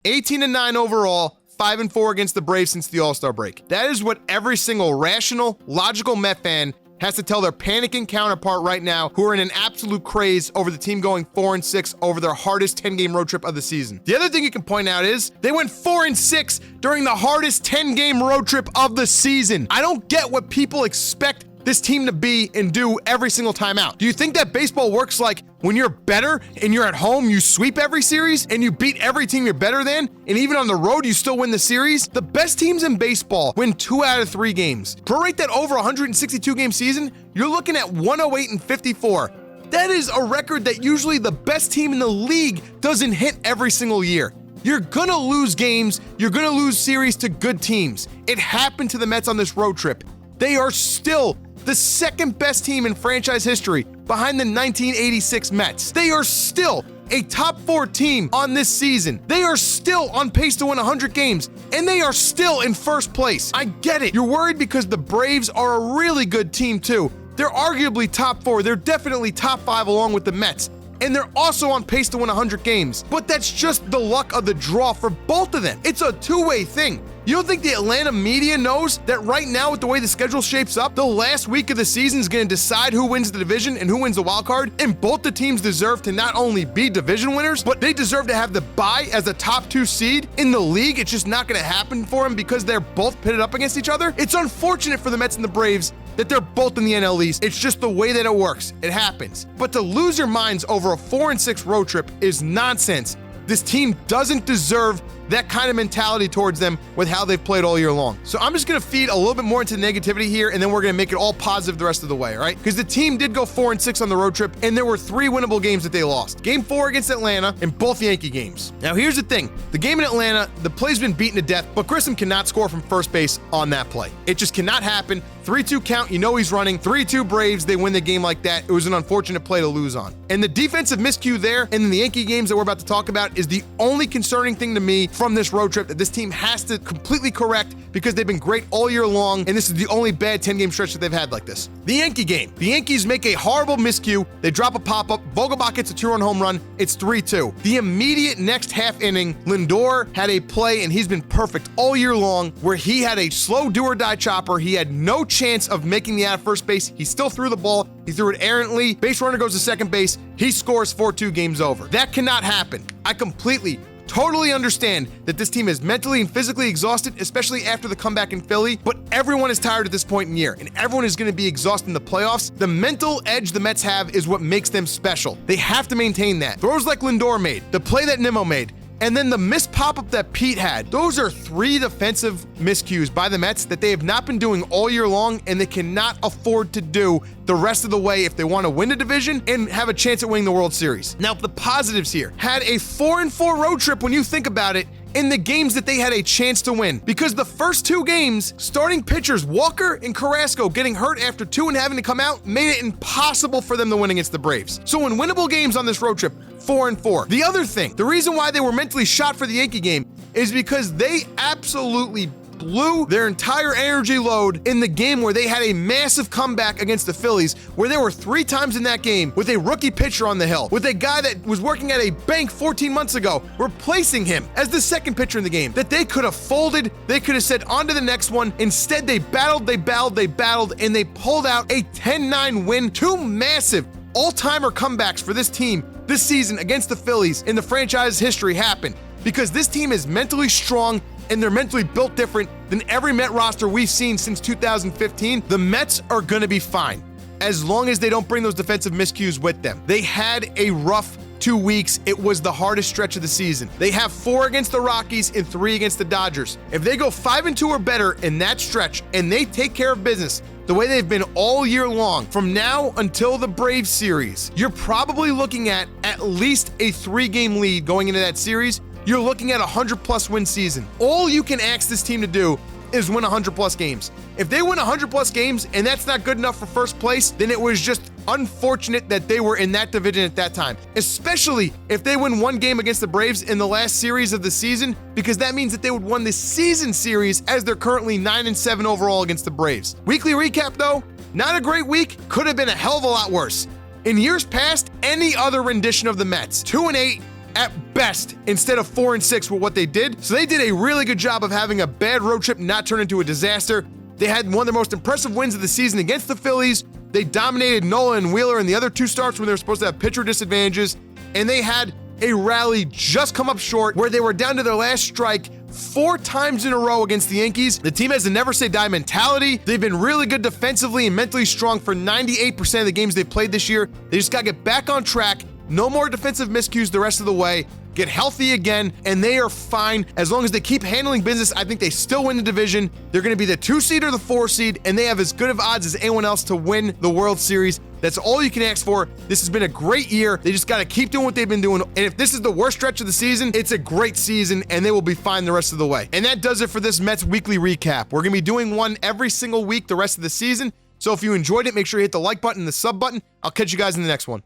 18-9 overall, 5-4 against the Braves since the All-Star break. That is what every single rational, logical Met fan has to tell their panicking counterpart right now, who are in an absolute craze over the team going 4-6 over their hardest 10-game road trip of the season. The other thing you can point out is they went 4-6 during the hardest 10-game road trip of the season. I don't get what people expect this team to be and do every single time out. Do you think that baseball works like when you're better and you're at home, you sweep every series and you beat every team you're better than, and even on the road, you still win the series? The best teams in baseball win 2 out of 3 games. Prorate that over a 162-game season, you're looking at 108-54. That is a record that usually the best team in the league doesn't hit every single year. You're gonna lose games, you're gonna lose series to good teams. It happened to the Mets on this road trip. They are still the second best team in franchise history behind the 1986 Mets. They are still a top 4 team on this season. They are still on pace to win 100 games, and they are still in first place. I get it. You're worried because the Braves are a really good team too. They're arguably top 4. They're definitely top 5 along with the Mets. And they're also on pace to win 100 games. But that's just the luck of the draw for both of them. It's a two-way thing. You don't think the Atlanta media knows that right now, with the way the schedule shapes up, the last week of the season is going to decide who wins the division and who wins the wild card? And both the teams deserve to not only be division winners, but they deserve to have the bye as a top 2 seed in the league. It's just not going to happen for them because they're both pitted up against each other. It's unfortunate for the Mets and the Braves that they're both in the NL East. It's just the way that it works. It happens. But to lose your minds over a 4-6 road trip is nonsense. This team doesn't deserve that kind of mentality towards them with how they've played all year long. So I'm just going to feed a little bit more into the negativity here, and then we're going to make it all positive the rest of the way, all right? Because the team did go 4-6 on the road trip, and there were 3 winnable games that they lost. Game 4 against Atlanta and both Yankee games. Now, here's the thing. The game in Atlanta, the play's been beaten to death, but Grissom cannot score from first base on that play. It just cannot happen. 3-2 count, you know he's running. 3-2 Braves, they win the game like that. It was an unfortunate play to lose on. And the defensive miscue there and in the Yankee games that we're about to talk about is the only concerning thing to me from this road trip that this team has to completely correct, because they've been great all year long, and this is the only bad 10-game stretch that they've had like this. The Yankee game. The Yankees make a horrible miscue. They drop a pop-up. Vogelbach gets a 2-run home run. It's 3-2. The immediate next half inning, Lindor had a play, and he's been perfect all year long, where he had a slow do-or-die chopper. He had no chance of making the out of first base. He still threw the ball. He threw it errantly. Base runner goes to second base. He scores 4-2, game's over. That cannot happen. I totally understand that this team is mentally and physically exhausted, especially after the comeback in Philly, but everyone is tired at this point in the year, and everyone is going to be exhausted in the playoffs. The mental edge the Mets have is what makes them special. They have to maintain that. Throws like Lindor made, the play that Nimmo made, and then the missed pop-up that Pete had. Those are 3 defensive miscues by the Mets that they have not been doing all year long, and they cannot afford to do the rest of the way if they want to win the division and have a chance at winning the World Series. Now, the positives here. Had a 4-4 road trip when you think about it, in the games that they had a chance to win. Because the first 2 games, starting pitchers Walker and Carrasco getting hurt after 2 and having to come out made it impossible for them to win against the Braves. So in winnable games on this road trip, 4-4. The other thing, the reason why they were mentally shot for the Yankee game is because they absolutely blew their entire energy load in the game where they had a massive comeback against the Phillies, where there were 3 times in that game with a rookie pitcher on the hill, with a guy that was working at a bank 14 months ago, replacing him as the second pitcher in the game, that they could have folded, they could have said on to the next one. Instead, they battled, and they pulled out a 10-9 win. 2 massive all-timer comebacks for this team this season against the Phillies in the franchise history happened because this team is mentally strong, and they're mentally built different than every Met roster we've seen since 2015. The Mets are going to be fine as long as they don't bring those defensive miscues with them. They had a rough 2 weeks. It was the hardest stretch of the season. They have 4 against the Rockies and 3 against the Dodgers. If they go 5-2 or better in that stretch and they take care of business the way they've been all year long, from now until the Braves series, you're probably looking at least a 3-game lead going into that series. You're looking at a 100-plus win season. All you can ask this team to do is win 100-plus games. If they win 100-plus games and that's not good enough for first place, then it was just unfortunate that they were in that division at that time, especially if they win 1 game against the Braves in the last series of the season, because that means that they would win the season series, as they're currently 9-7 overall against the Braves. Weekly recap though, not a great week, could have been a hell of a lot worse. In years past, any other rendition of the Mets, 2-8, at best instead of 4-6 with what they did. So they did a really good job of having a bad road trip not turn into a disaster. They had one of the most impressive wins of the season against the Phillies. They dominated Nola and Wheeler in the other two starts when they were supposed to have pitcher disadvantages. And they had a rally just come up short where they were down to their last strike 4 times in a row against the Yankees. The team has a never say die mentality. They've been really good defensively and mentally strong for 98% of the games they've played this year. They just got to get back on track. No more defensive miscues the rest of the way. Get healthy again, and they are fine. As long as they keep handling business, I think they still win the division. They're going to be the 2 seed or the 4 seed, and they have as good of odds as anyone else to win the World Series. That's all you can ask for. This has been a great year. They just got to keep doing what they've been doing. And if this is the worst stretch of the season, it's a great season, and they will be fine the rest of the way. And that does it for this Mets weekly recap. We're going to be doing one every single week the rest of the season. So if you enjoyed it, make sure you hit the like button and the sub button. I'll catch you guys in the next one.